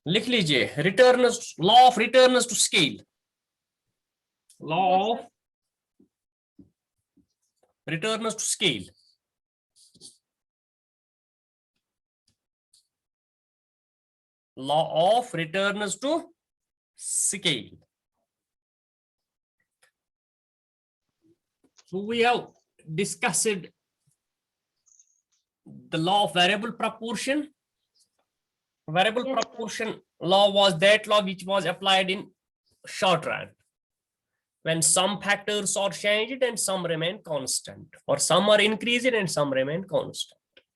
लिख लीजिए, returns, law of returns to scale, law of returns to scale. Law of returns to scale. So we have discussed the law of variable proportion. Variable proportion law was that law which was applied in short run, when some factors are changed and some remain constant, or some are increased and some remain constant.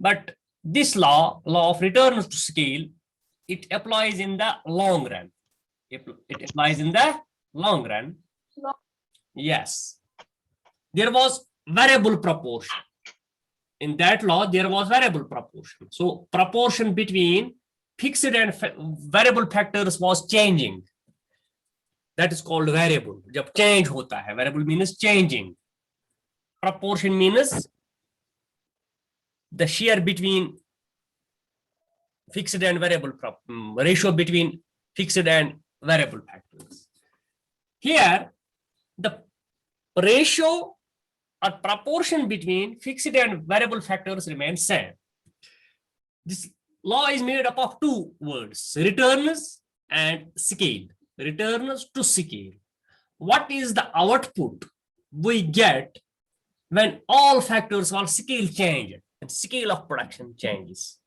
But this law of returns to scale, it applies in the long run. It applies in the long run. Yes. There was variable proportion. In that law, there was variable proportion. So proportion between fixed and variable factors was changing. That is called variable. जब change होता है, variable means changing. Proportion means the share between fixed and variable, ratio between fixed and variable factors. Here, the ratio or proportion between fixed and variable factors remains same. This law is made up of two words, returns and scale. Returns to scale. What is the output we get when all factors or scale change and scale of production changes?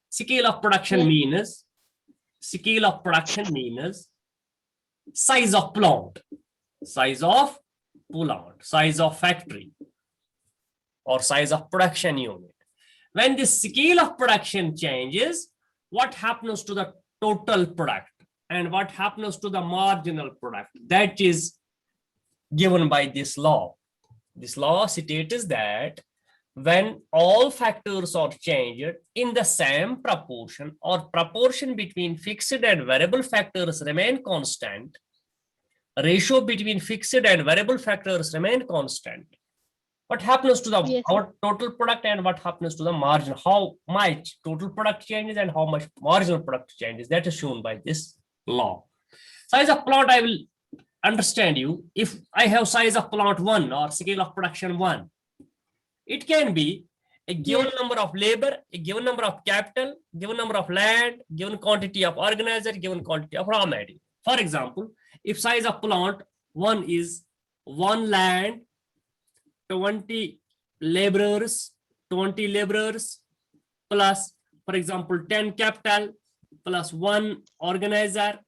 Scale of production means size of plant, size of plant, size of factory, or size of production unit. When the scale of production changes, what happens to the total product and what happens to the marginal product? That is given by this law. This law states that when all factors are changed in the same proportion, or proportion between fixed and variable factors remain constant, ratio between fixed and variable factors remain constant, what happens to the our total product and what happens to the margin? How much total product changes and how much marginal product changes? That is shown by this law. Size of plant, I will understand you. If I have size of plant 1 or scale of production 1, it can be a given number of labor, a given number of capital, given number of land, given quantity of organizer, given quantity of raw material. For example, if size of plant 1 is 1 land, 20 laborers, plus, for example, 10 capital plus 1 organizer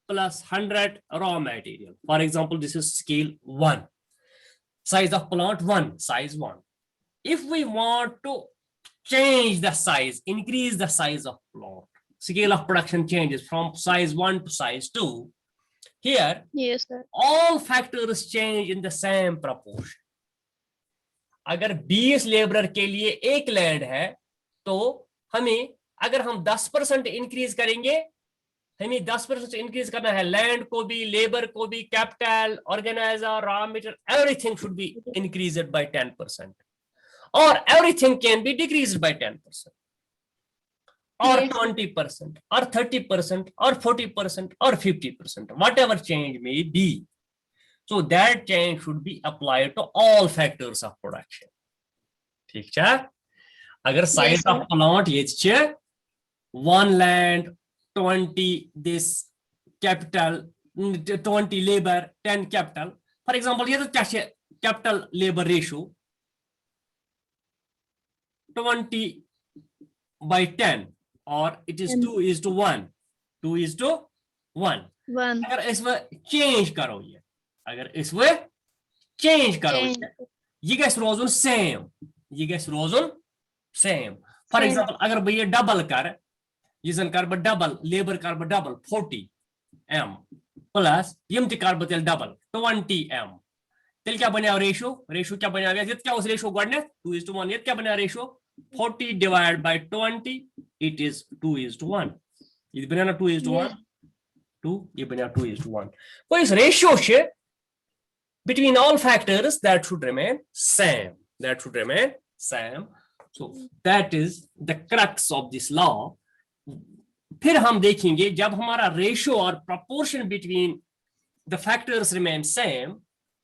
plus 100 raw material. For example, this is scale 1. Size of plant 1, size 1. If we want to change the size, increase the size of plant, scale of production changes from size 1 to size 2. Here, all factors change in the same proportion. अगर 20 labour के लिए एक land है, तो हमें अगर हम 10% increase करेंगे, हमें 10% इंक्रीज करना है, लैंड को भी, लेबर को भी, capital, organiser, raw material, everything should be increased by 10%, or everything can be decreased by 10%, or 20%, or 30%, or 40%, or 50%, whatever change may be. So that change should be applied to all factors of production. ठीक है? अगर size of plant ये 1 land, 20 this capital, 20 labor, 10 capital. For example, ये तो क्या है? Capital labor ratio 20 by 10, or it is 2:1. 2:1. अगर इसमें change करो ये, अगर इसमें change करो ये गैस रोजन same, ये gas Rojan same. For example, अगर भैया double कर, ये जन कर double, labor कर double 40 m plus यम ती कर बतेल double 20 m. तेल क्या बने रेशियो? रेशियो क्या बने? ये क्या उस रेशियो गढ़ने 2:1. ये क्या बने ratio? 40 divided by 20, it is 2:1. ये बने 2:1. 2, ये बने 2:1. तो इस रेशियो से between all factors that should remain same. That should remain same. So that is the crux of this law. फिर हम देखेंगे जब हमारा रेशियो और proportion between the factors remain same,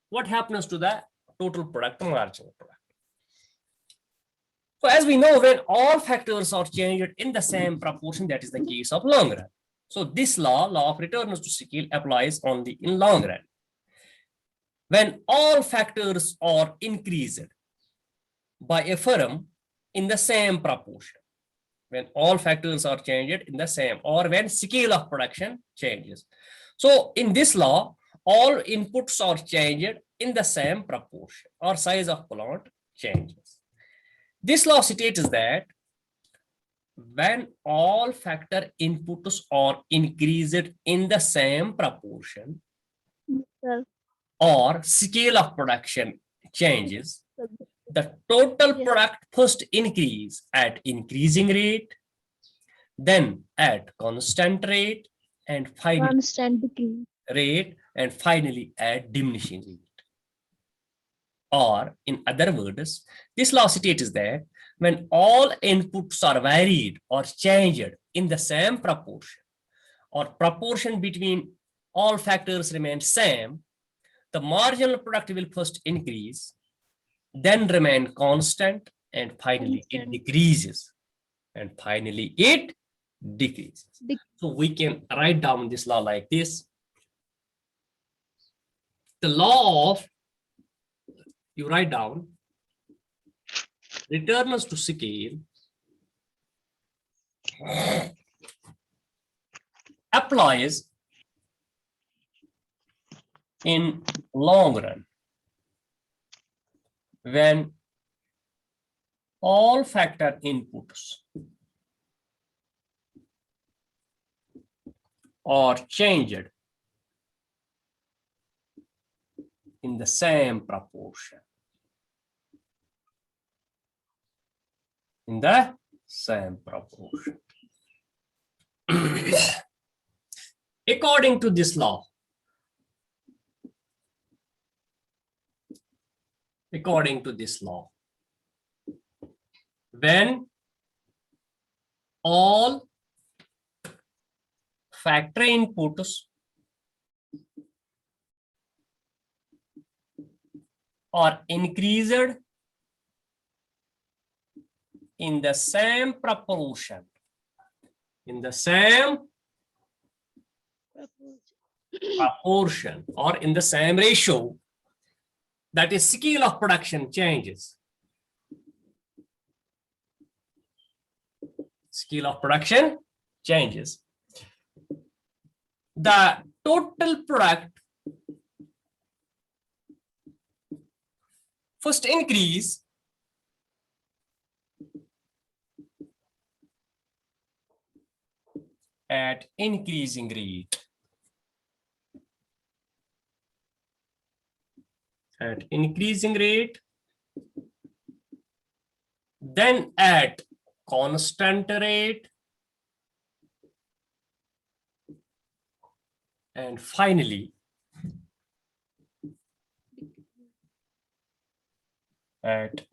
what happens to the total product, the marginal product. So as we know, when all factors are changed in the same proportion, that is the case of long run. So this law of returns to scale, applies only in long run. When all factors are increased by a firm in the same proportion, when all factors are changed in the same, or when scale of production changes. So in this law, all inputs are changed in the same proportion, or size of plant changes. This law states that when all factor inputs are increased in the same proportion, Sir, or scale of production changes, the total Yes. product first increase at increasing rate, then at constant rate, and finally constant at diminishing rate. Or in other words, this law states that when all inputs are varied or changed in the same proportion, or proportion between all factors remains same, the marginal product will first increase, then remain constant, and finally it Constant. decreases. And finally it decreases. So we can write down this law like this. The law of, you write down, returns to scale applies in long run when all factor inputs are changed in the same proportion. In the same proportion. According to this law, when all factor inputs are increased in the same proportion, or in the same ratio, that is scale of production changes. Scale of production changes. The total product first increase at increasing rate. Then at constant rate, and finally at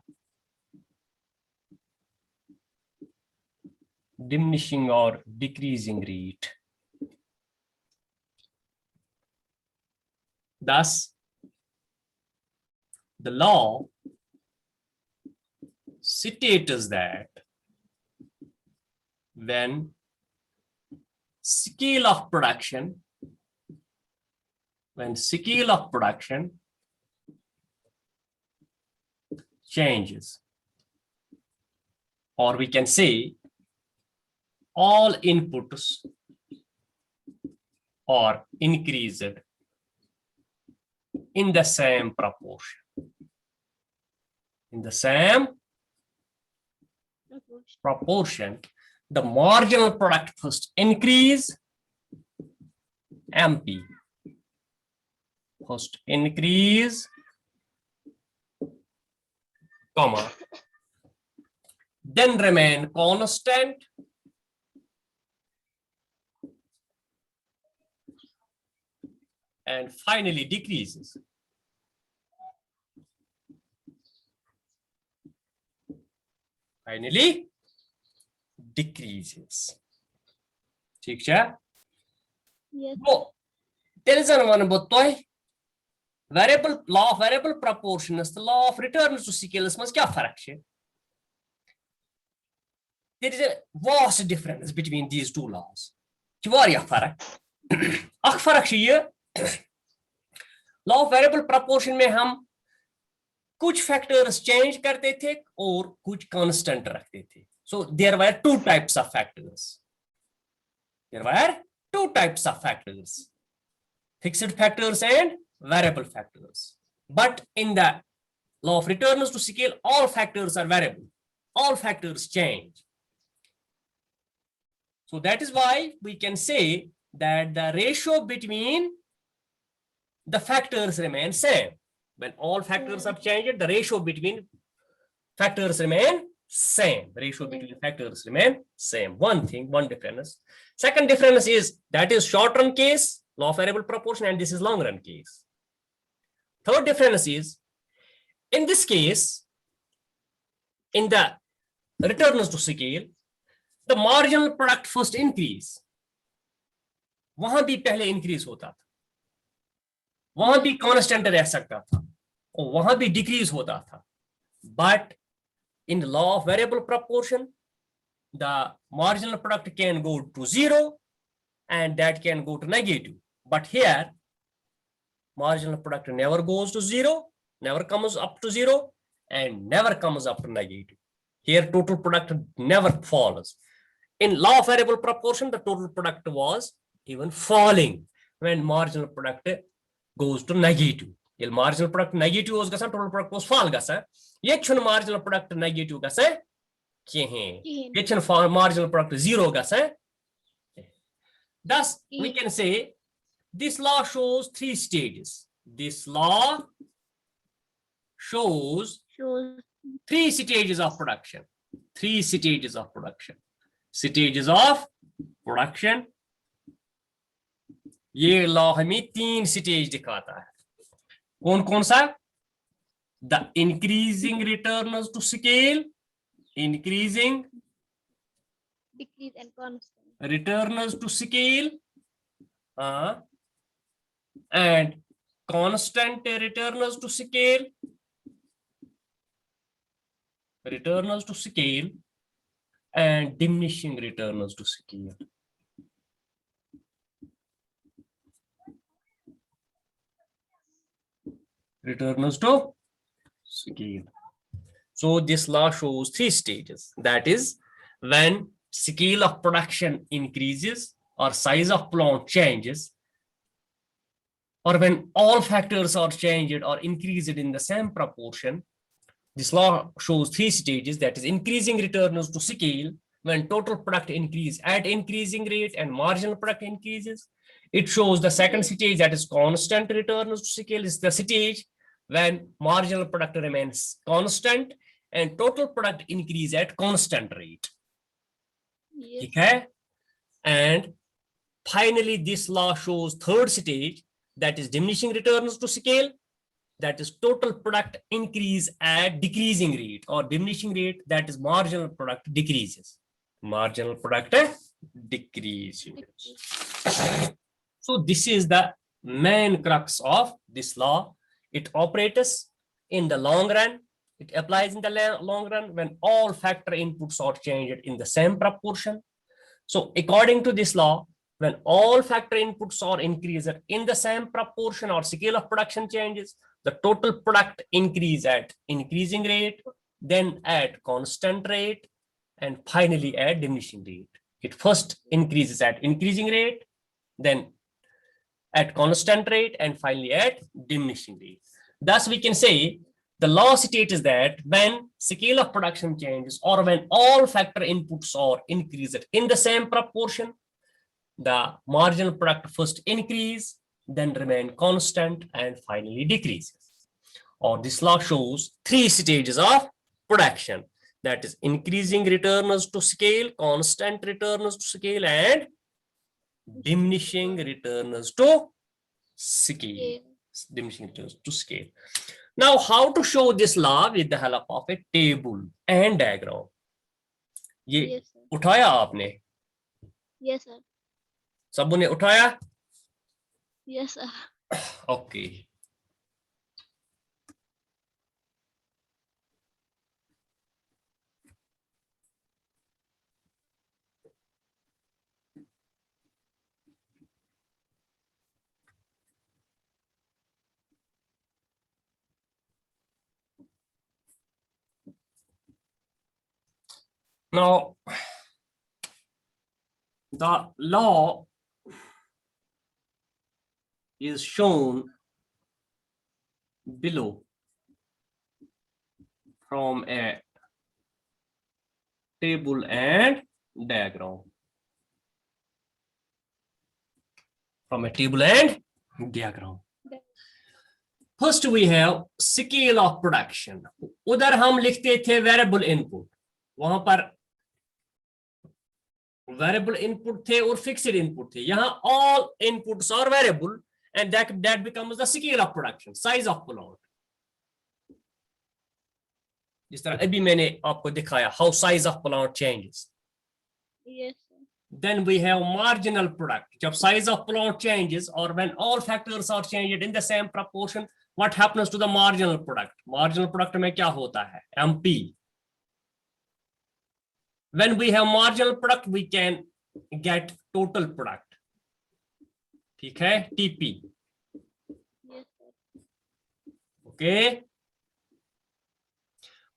diminishing or decreasing rate. Thus, the law states that when scale of production changes, or we can say all inputs are increased in the same proportion. The marginal product first increase, MP, first increase, comma, then remain constant, and finally decreases. ठीक है? Yes. तो तेरे one बह variable law of variable proportions, the law of returns to scales मज क्या फर्क है? There is a vast difference between these two laws. क्या फर्क? अख फर्क ये law of variable proportion में हम कुछ फैक्टर्स चेंज करते थे और कुछ कांस्टेंट रखते थे. So there were two types of factors. There were two types of factors, fixed factors and variable factors. But in the law of returns to scale, all factors are variable. All factors change. So that is why we can say that the ratio between the factors remain same. When all factors are changed, the ratio between factors remain same. Ratio between factors remain same. One thing, one difference. Second difference is that is short run case, law of variable proportion, and this is long run case. Third difference is, in this case, in the returns to scale, the marginal product first increase. वहां भी पहले increase होता था, वहां भी constant रह सकता था और वहां भी डिक्रीज होता था. But in the law of variable proportion, the marginal product can go to zero and that can go to negative. But here, marginal product never goes to zero, never comes up to zero, and never comes up to negative. Here, total product never falls. In law of variable proportion, the total product was even falling when marginal product goes to negative. If marginal product negative was gasa, total product was fall gasa. Ye chun marginal product negative gasa. Ye chun marginal product zero gasa. Thus, we can say this law shows three stages. This law shows three stages of production. Three stages of production. Stages of production. ये लॉ हमें तीन stage दिखाता है. कौन कौन सा? The increasing returns to scale, increasing Decrease and constant. returns to scale, and constant returns to scale, returns to scale, and diminishing returns to scale. Returns to scale. So this law shows three stages. That is, when scale of production increases or size of plant changes, or when all factors are changed or increased in the same proportion. This law shows three stages. That is, increasing returns to scale when total product increase at increasing rate and marginal product increases. It shows the second stage, that is constant returns to scale, is the stage when marginal product remains constant and total product increase at constant rate. Yes. Okay? And finally, this law shows third stage, that is diminishing returns to scale. That is total product increase at decreasing rate, or diminishing rate, that is marginal product decreases. Marginal product decreases. So this is the main crux of this law. It operates in the long run. It applies in the long run when all factor inputs are changed in the same proportion. So according to this law, when all factor inputs are increased in the same proportion or scale of production changes, the total product increase at increasing rate, then at constant rate, and finally at diminishing rate. It first increases at increasing rate, then at constant rate, and finally at diminishing rate. Thus, we can say the law states that when scale of production changes or when all factor inputs are increased in the same proportion, the marginal product first increase, then remain constant, and finally decreases. Or this law shows three stages of production. That is increasing returns to scale, constant returns to scale, and diminishing returns to scale. Diminishing returns to scale. Now, how to show this law with the help of a table and diagram? ये Yes, sir. उठाया आपने? Yes, sir. सबों ने उठाया? Yes, sir. Okay. Now, the law is shown below from a table and diagram. From a table and diagram. First we have scale of production. उधर हम लिखते थे variable input. वहां पर variable input थे और fixed input थे. यहाँ all inputs are variable and that becomes the scale of production, size of plant. जिस तरह अभी मैंने आपको दिखाया how size of plant changes. Yes, sir. Then we have marginal product. जब size of plant changes or when all factors are changed in the same proportion, what happens to the marginal product? Marginal product में क्या होता है? MP. When we have marginal product, we can get total product. ठीक है? TP. Yes, sir. Okay.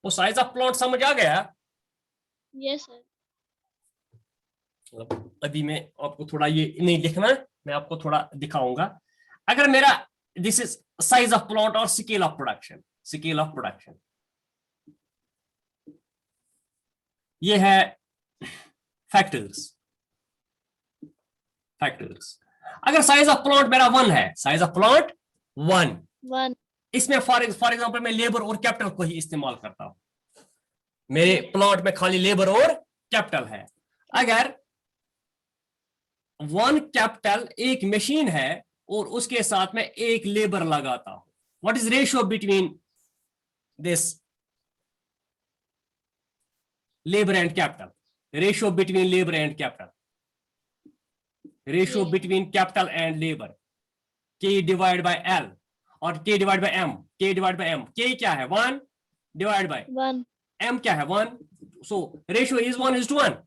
वो size of plant समझ आ गया? Yes, sir. अभी मैं आपको थोड़ा ये नहीं लिखना, मैं आपको थोड़ा दिखाऊंगा. अगर मेरा this is size of plant or scale of production. Scale of production. ये है factors. Factors. अगर size of plant मेरा 1 है, size of plant 1. 1. इसमें फॉर एग्जांपल मैं लेबर और कैपिटल को ही इस्तेमाल करता हूं. मेरे प्लॉट में खाली लेबर और कैपिटल है. अगर 1 कैपिटल एक मशीन है और उसके साथ में एक लेबर लगाता हूं, what is ratio between this labour and capital? Ratio between labour and capital, ratio between capital and labour, K divide by L और K divide by M. K divide by M. K क्या है? 1 divide by 1. M क्या है? 1. So ratio is 1:1.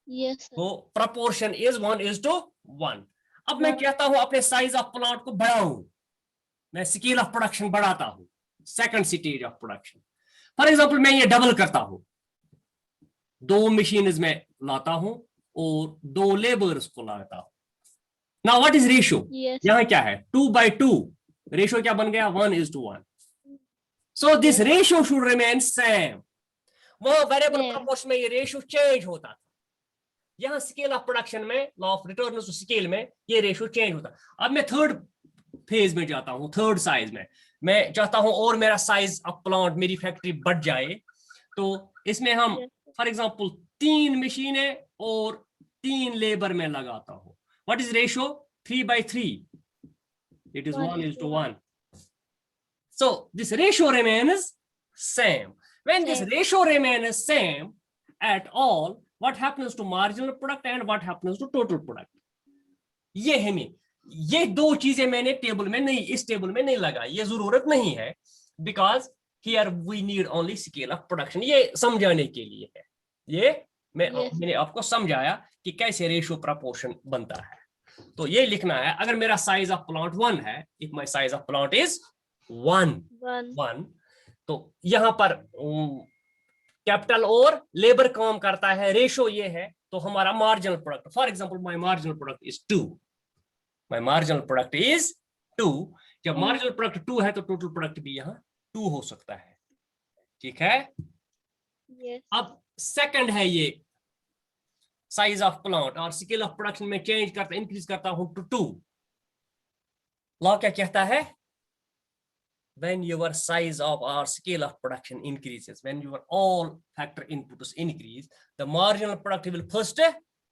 Yes, sir. तो proportion is 1:1. अब मैं कहता हूं अपने साइज ऑफ प्लांट को बढ़ाऊं, मैं स्केल ऑफ प्रोडक्शन बढ़ाता हूं, second stage of production. For example मैं ये डबल करता हूं, 2 मशीन्स में लाता हूं और 2 लेबर्स को लाता हूं. Now what is ratio? Yes. यहां क्या है? 2/2. रेशियो क्या बन गया? 1:1. So this ratio should remain same. वो वेरिएबल Same. प्रोपोर्शन में ये रेशियो चेंज होता था. यहाँ स्केल ऑफ प्रोडक्शन में, law of return to scale में ये रेशियो चेंज होता. अब मैं थर्ड फेज में जाता हूँ, थर्ड साइज में. मैं चाहता हूँ और मेरा साइज ऑफ प्लांट, मेरी फैक्ट्री बढ़ जाए. तो इसमें हम फॉर एग्जांपल 3 मशीनें और 3 लेबर में लगाता हूँ. What is ratio? 3/3. It is 1:1. So this ratio remains same. When this ratio remains same at all, what happens to marginal product and what happens to total product? ये है नहीं, ये 2 चीजें मैंने टेबल में नहीं, इस टेबल में नहीं लगाई, ये जरूरत नहीं है, because here we need only scale of production. ये समझाने के लिए है, ये मैंने आपको समझाया कि कैसे रेशियो प्रपोर्शन बनता है. तो ये लिखना है, अगर मेरा साइज ऑफ प्लांट 1 है, if my size of plant is 1, तो यहां पर कैपिटल और लेबर काम करता है, रेशियो ये है, तो हमारा marginal product, for example my marginal product is 2. My marginal product is 2. जब मार्जिनल प्रोडक्ट 2 है तो टोटल प्रोडक्ट भी यहां 2 हो सकता है. ठीक है? Yes. अब सेकंड है ये साइज ऑफ प्लांट और स्केल ऑफ प्रोडक्शन में चेंज करता, इंक्रीज करता हूं टू 2. लॉ क्या कहता है? When your size of or scale of production increases, when your all factor inputs increase, the marginal product will first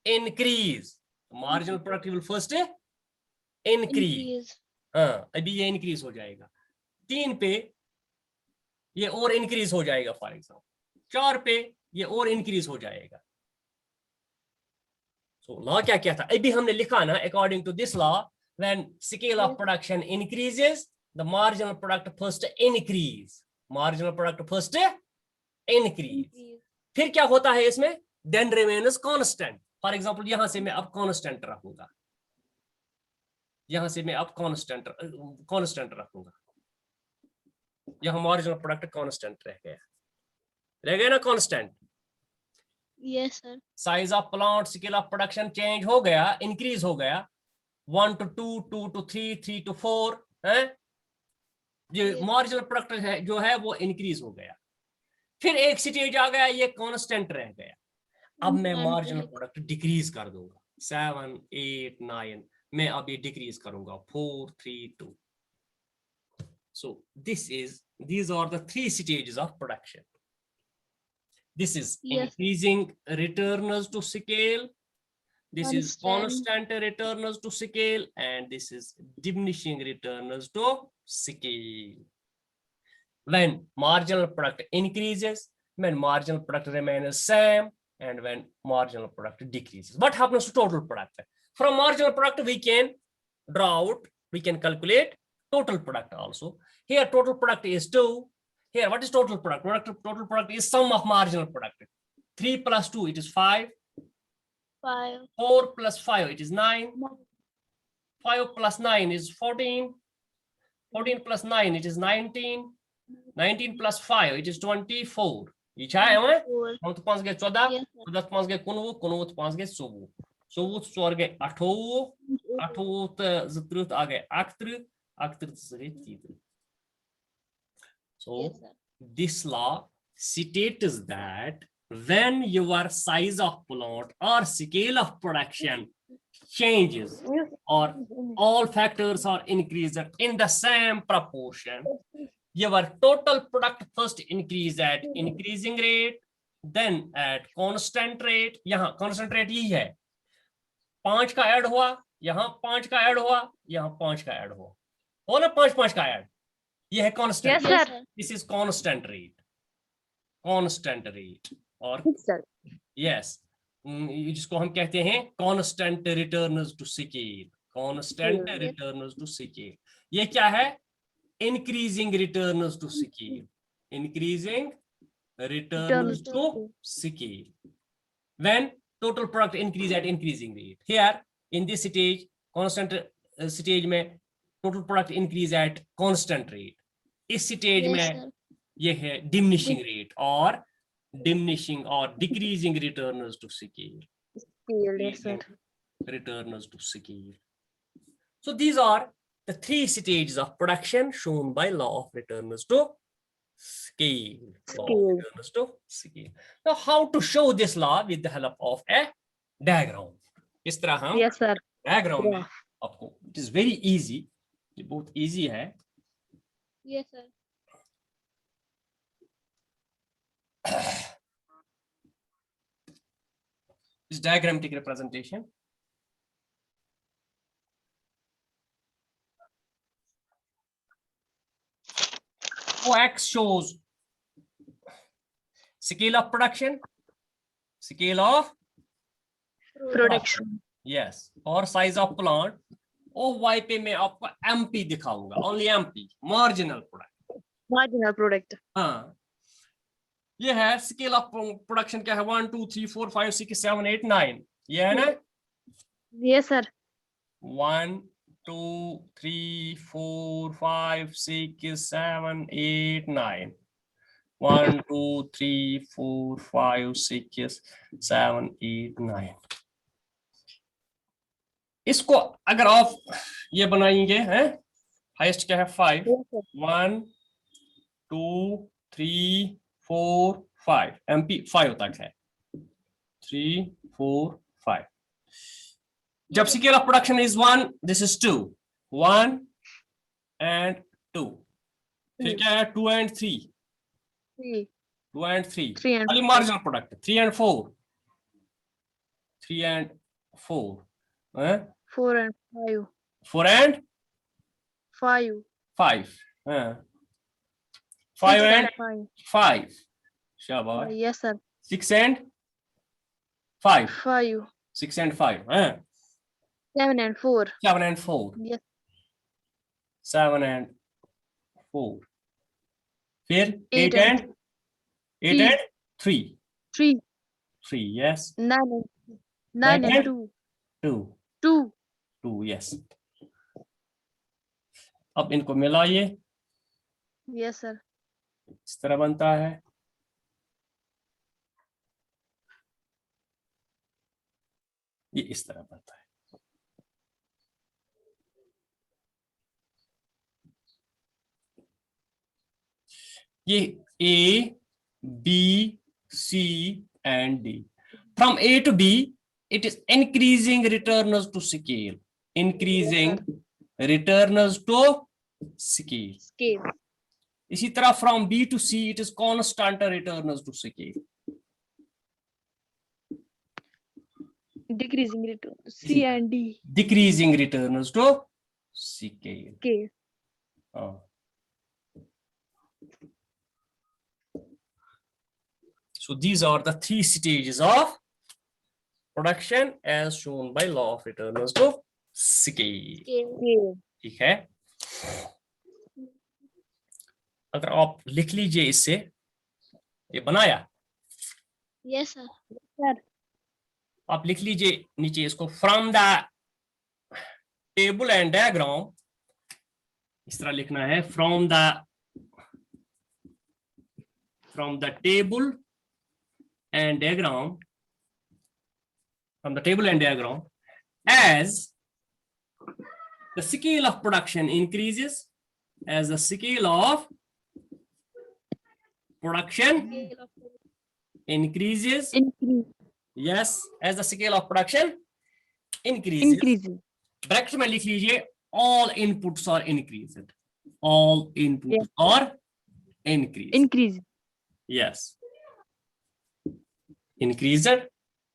increase. The marginal product will first increase. हाँ, अभी ये increase हो जाएगा. 3 पे ये और increase हो जाएगा, फॉर एग्जाम्पल 4 पे ये और increase हो जाएगा. तो लॉ क्या क्या था अभी हमने लिखा ना, according to this law when scale of production increases the marginal product first increase, marginal product first increase. Increase. फिर क्या होता है इसमें, then remains constant. For example यहां से मैं अब कांस्टेंट रखूंगा, यहां से मैं अब कांस्टेंट रखूंगा, यहां मार्जिनल प्रोडक्ट कांस्टेंट रह गया ना constant. Yes, sir. Size of plant, scale of production change हो गया, इंक्रीज हो गया, 1 to 2, 2 to 3, 3 to 4 है, ये Yes. मार्जिनल प्रोडक्ट है जो है वो इंक्रीज हो गया। फिर एक स्टेज आ गया ये कांस्टेंट रह गया, अब मैं Constant मार्जिनल रहेगा. प्रोडक्ट डिक्रीज कर दूंगा, 7, 8, 9 मैं अब ये डिक्रीज करूंगा, 4, 3, 2। So these are the 3 stages of production. This is Yes. increasing returners to scale, this is Constant. constant returners to scale, and this is diminishing returners to scale. When marginal product increases, when marginal product remains same, and when marginal product decreases. What happens to total product? From marginal product we can draw out, we can calculate total product also. Here total product is 2. Here what is total product? Total product is sum of marginal product. 3 plus 2 it is 5. 5. 4 plus 5 it is 9. 5 plus 9 is 14. 14 plus 9 it is 19. 19 plus 5 it is 24. ये क्या है हमें? 4. हम तो 5 गए 14, Yes, sir. 14 5 गए 19, 19 5 गए 24, 24 4 गए 28, 28 30 आ गए 38, 38 गए 30. So Yes, sir. this law states that when your size of plant or scale of production changes or all factors are increased in the same proportion, your total product first increase at increasing rate, then at constant rate. यहाँ constant rate यही है, 5 का add हुआ, यहाँ 5 का add हुआ, यहाँ 5 का ऐड हुआ, हो ना 5 का ऐड, ये है constant. Yes, Yes, sir. sir. This is constant rate, और Sir. yes, जिसको हम कहते हैं constant returns to scale, constant Yes. returns to scale. ये क्या है, increasing returns to scale, increasing returns to scale. When total product increase at increasing rate. Here in this stage, constant stage में total product increase at constant rate. इस stage Yes, में sir. ये है diminishing rate और diminishing or decreasing returns to scale. Yes, sir. Returns to scale. So these are the 3 stages of production shown by law of returns to scale. Law of returns to scale. Now, how to show this law with the help of a diagram? इस तरह हम Yes, sir. diagram में Yeah. आपको, it is very easy, ये बहुत easy है. Yes, sir. This diagrammatic representation. X shows scale of production, scale of Production. yes, और size of plant. Y पे मैं आपको MP दिखाऊंगा, only MP, marginal product. Marginal product. हाँ, ये है scale of production क्या है, 1 2 3 4 5 6 7 8 9, ये है ना, Yes, sir. 1 2 3 4 5 6 7 8 9, 1 2 3 4 5 6 7 8 9. इसको अगर आप ये बनाएंगे हैं, हाईएस्ट क्या है 5, Yes, sir. 1 2 3 4 5, MP 5 तक है, 3 4 5. जब scale of production is 1, this is 2, 1 and 2. फिर क्या है 2 and 3, 3. 2 and 3. 3 and खाली marginal product 3 and 4, 3 and 4, 4 and 5. 4 and 5. 5, 5 6 and 5. 5, शाबाश. Yes, sir. 6 and 5, 5. 6 and 5. 7 and 4. 7 and 4. Yes. 7 and 4. फिर 8 8 and and 8 3. and 3. 3. 3, yes. 9 and 9 9 and and 2. 2. 2. 2, yes. अब इनको मिलाइए, Yes, sir. इस तरह बनता है। ये इस तरह बनता है। ये A, B, C and D. From A to B, it is increasing returners to scale. Increasing returners to scale. Scale. इसी तरह from B to C, it is constant returners to scale. Decreasing return. C and D. Decreasing returners to scale. Scale. So these are the 3 stages of production as shown by law of returners to scale. Scale. ठीक है, अगर आप लिख लीजिए इससे, ये बनाया, Yes, sir. Sir. आप लिख लीजिए नीचे इसको from the table and diagram, इस तरह लिखना है, from the table and diagram, from the table and diagram, as the scale of production increases, as the scale of production increases, Increase. yes, as the scale of production increases, Increasing. Bracket में लिख लीजिए, all inputs are increased, all inputs Yes. are increased, Increase. yes, increased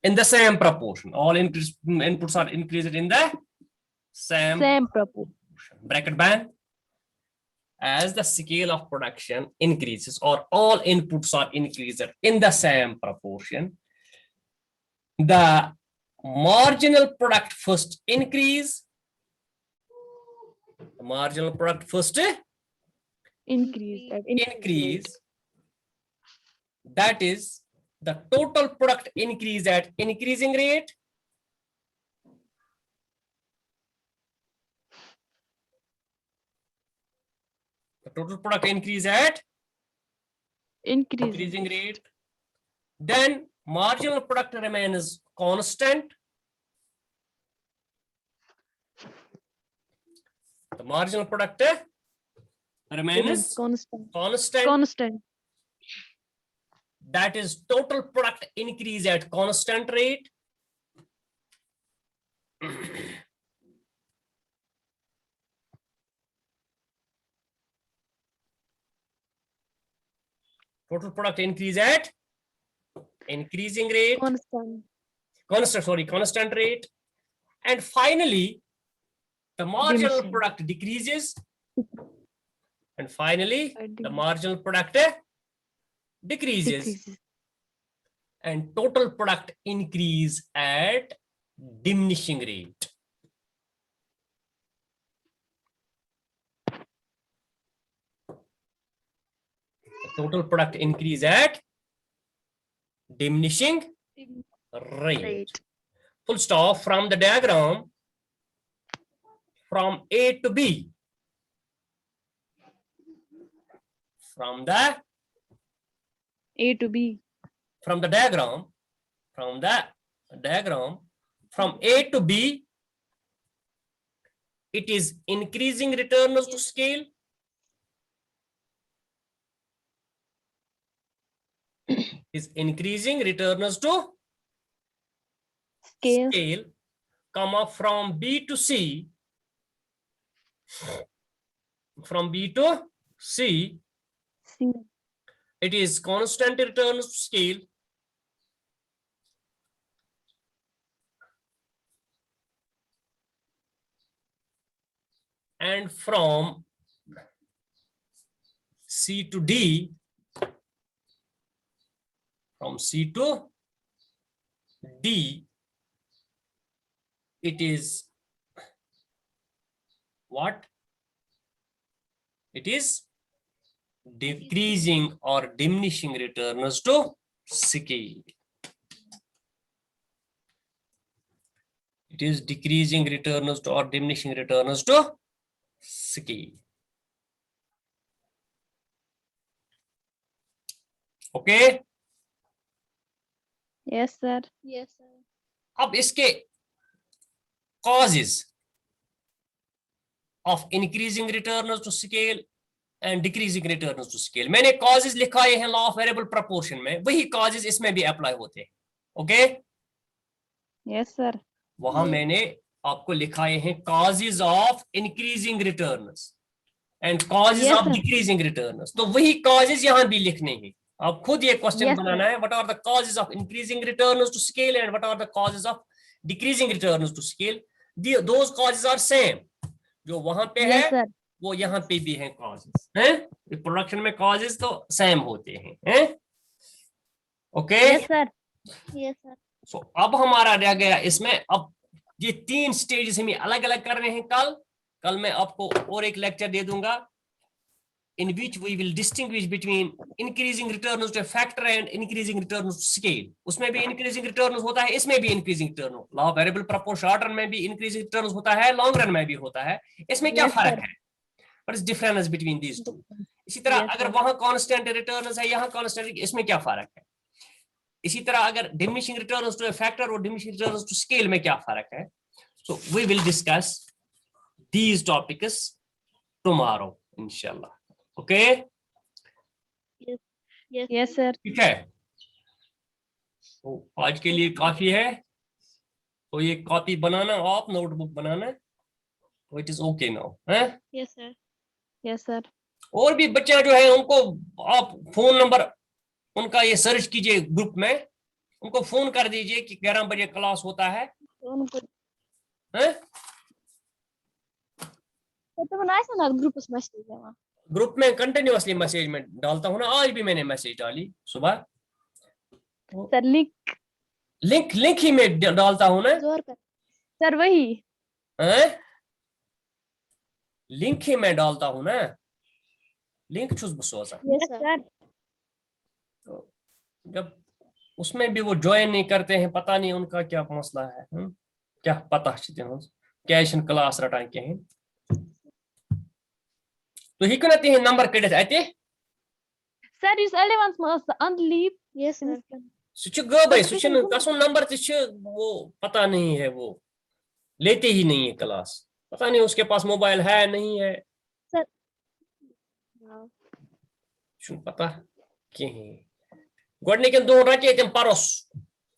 in the same proportion, all inputs are increased in the same Same proportion. bracket band, as the scale of production increases or all inputs are increased in the same proportion, the marginal product first increase, the marginal product first Increase. At increase, that is the total product increase at increasing rate, the total product increase at Increase. increasing rate, then marginal product remains constant, the marginal product remains Constant. constant, Constant. that is total product increase at constant rate, total product increase at increasing rate, Constant. constant rate, and finally the marginal Diminishing. product decreases, and finally the Diminishing. marginal product decreases, Decreases. and total product increase at diminishing rate. Total product increase at diminishing rate. Right. Full stop. From the diagram, from A to B, from the A to B. from the diagram, from A to B, it is increasing returners to scale, is increasing returners to Scale. scale, comma, from B to C, from B to C, C. it is constant returners to scale, and from C to D, from C to D, it is what? It is decreasing or diminishing returns to scale. It is decreasing returns to or diminishing returns to scale. Okay. Yes, sir. Yes, sir. अब इसके causes of increasing returns to scale and decreasing returns to scale. मैंने causes लिखाए हैं law of variable proportion में, वही causes इसमें भी apply होते हैं. Okay? Yes, sir. वहां Yes. मैंने आपको लिखाए हैं causes of increasing returns and causes Yes, of sir. decreasing returns. तो वही causes यहां भी लिखने हैं. आप खुद ये क्वेश्चन Yes, बनाना है. What are the causes of increasing returns to scale and what are the causes of decreasing returns to scale? Those causes are same. जो वहां पे Yes, है sir. वो यहाँ पे भी हैं causes. हैं? प्रोडक्शन में causes तो सेम होते हैं. हैं? Okay. Yes, sir. Yes, sir. सो अब हमारा रह गया इसमें, अब ये 3 स्टेजेस हमें अलग अलग करने हैं. कल मैं आपको और एक लेक्चर दे दूंगा in which we will distinguish between increasing returns to a factor and increasing returns to scale. उसमें भी increasing returns होता है, इसमें भी increasing return. law of variable proportion short run में भी increasing returns होता है, long run में भी होता है. इसमें क्या Yes, फर्क sir. है? What is difference between these two? इसी तरह Yes, अगर sir. वहां constant returns है, यहाँ constant, इसमें क्या फर्क है? इसी तरह अगर diminishing returns to a factor और diminishing returns to scale में क्या फर्क है? So we will discuss these topics tomorrow, inshallah. Okay? Yes. Yes, sir. ठीक है. तो आज के लिए काफी है. तो ये कॉपी बनाना, आप नोटबुक बनाना. तो इट इज ओके नाउ. हैं? Yes, sir. Yes, sir. और भी बच्चे जो है उनको आप फोन नंबर उनका ये सर्च कीजिए ग्रुप में, उनको फोन कर दीजिए कि 11 बजे क्लास होता है. हैं? तो बनाया था ना ग्रुप उसमें मैसेज है वहाँ. ग्रुप में कंटिन्यूअसली मैसेज में डालता हूँ ना. आज भी मैंने मैसेज डाली सुबह. Sir, link. लिंक ही मैं डालता हूँ ना. जोर कर. Sir, वही. हैं? लिंक ही मैं डालता हूँ ना. लिंक चूज बसोसा. Yes, sir. तो जब उसमें भी वो ज्वाइन नहीं करते हैं, पता नहीं उनका क्या मसला है. क्या पता कैश क्लास रटान कहें. तो ही कहते हैं नंबर कड़ित अति. Sir, yes 11 months unleave. Yes, sir. सुच गए सुच कसुन नंबर वो पता नहीं है, वो लेते ही नहीं है क्लास. पता नहीं उसके पास मोबाइल है नहीं है. हाँ. शुन पता कहें. गोडनिक दो रचे तम परस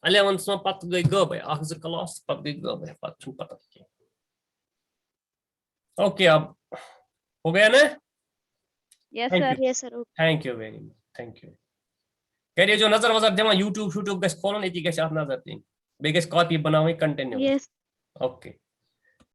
11 में पत गई गए अख ज क्लास पत गई गए पत शुन पता कहें. ओके, अब हो गया ना. Yes, Thank sir. you. Yes, sir. Thank you very much. Thank you. करिए जो नजर वजर दिवान यूट्यूब गस खोलन, ये गस नजर दिन, बे गस कॉपी बनावे कंटिन्यू. Yes. ओके.